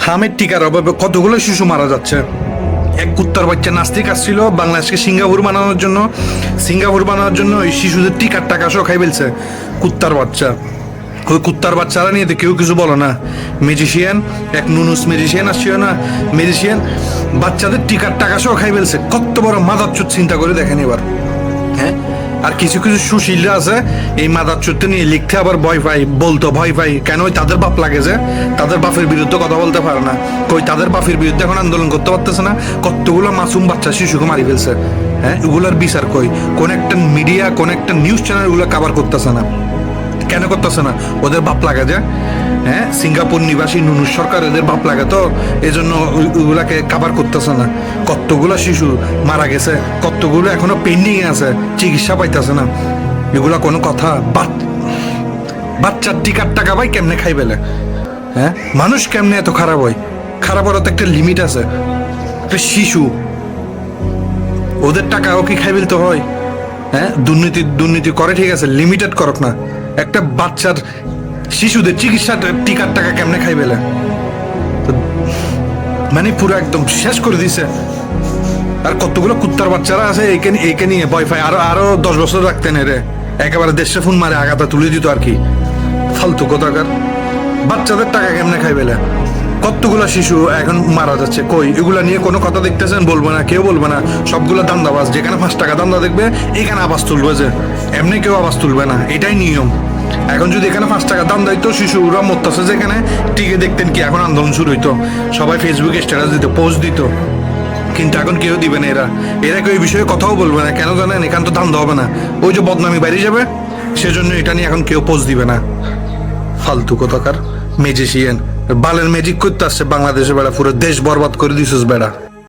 হামের টিকার অভাবে কতগুলো শিশু মারা যাচ্ছে। এক কুত্তার বাচ্চা নাস্তিক আসছিল বাংলাদেশকে সিঙ্গাপুর বানানোর জন্য ওই শিশুদের টিকার টাকা সহ খাই ফেলছে কুত্তার বাচ্চা। ওই কুত্তার বাচ্চারা নিয়ে তো কেউ কিছু বলো না। ম্যাজিশিয়ান এক নুনুস ম্যাজিশিয়ান আসছিল না, ম্যাজিশিয়ান বাচ্চাদের টিকার টাকা সহ খাই ফেলছে। কত বড় মাদারচোদ চিন্তা করে দেখেন এবার। হ্যাঁ, আর কিছু কিছু সুশীলরা আছে এই মাদারচোদটা নিয়ে লিখতে আবার ভয় পাই কেন? ওই তাদের বাপ লাগে যে তাদের বাপের বিরুদ্ধে কথা বলতে পারে না। কই তাদের বাপের বিরুদ্ধে এখন আন্দোলন করতে পারতেছে না? কতগুলো মাসুম বাচ্চা শিশুকে মারি ফেলছে। হ্যাঁ, এগুলার বিচার কই? কোন একটা মিডিয়া, কোন একটা নিউজ চ্যানেল এগুলো কভার করতেছে না। কেন করতেছে না? ওদের বাপ লাগে যে। হ্যাঁ, সিঙ্গাপুর নিবাসী নুনুস সরকার এদের বাপ লাগে, তো এই জন্য ওগুলাকে কাভার করতেছে না। কতগুলো শিশু মারা গেছে, কতগুলো এখনো পেন্ডিং আছে, চিকিৎসা পাইতেছে না। এগুলা কোনো কথা? বাচ্চার টিকার টাকা ভাই কেমনে খাই পেলে? হ্যাঁ, মানুষ কেমনে এত খারাপ হয়? খারাপ হওয়ার তো একটা লিমিট আছে। একটা শিশু, ওদের টাকাও কি খাই ফেলতে হয়? হ্যাঁ, দুর্নীতি করে ঠিক আছে, লিমিটেড করক না। একটা বাচ্চার শিশুদের চিকিৎসা টিকার টাকা কেমনে খাই পেলে? মানে পুরো একদম শেষ করে দিছে। আর কতগুলো কুত্তার বাচ্চারা আছে একে নিয়ে ভয় পায়। আরো 10 বছর রাখতেন এরে, একেবারে দেশে ফোন মারে আগাতা তুলে দিত আর কি। ফালতু কথাকার। বাচ্চাদের টাকা কেমনে খাই পেলে? কতগুলো শিশু এখন মারা যাচ্ছে, কই এগুলা নিয়ে কোনো কথা দেখতেছেন? বলবো না, কেউ বলবে না। সবগুলো দান্দাবাজ, যেখানে 5 টাকা দান্দা দেখবে এখানে আওয়াজ তুলবে, যে এমনি কেউ আওয়াজ তুলবে না, এটাই নিয়ম। এখন যদি এখানে 5 টাকা দাম দিত, শিশুরা মরতেছে যেখানে, টিকে দেখতেন কি এখন আন্দোলন শুরু হইতো, সবাই ফেসবুকে স্ট্যাটাস দিত, পোস্ট দিত। কিন্তু এখন কেউ দিবে না, এরা কেউ এই বিষয়ে কথাও বলবে না। কেন জানেন? এখান তো দাম হবে না, ওই যে বদনামি বাইরে যাবে, সেজন্য এটা নিয়ে এখন কেউ পোস্ট দিবে না। ফালতু কথাকার ম্যাজিশিয়ান বালের ম্যাজিক করতে আসছে বাংলাদেশে, বেড়া পুরো দেশ বরবাদ করে দিছিস বেড়া।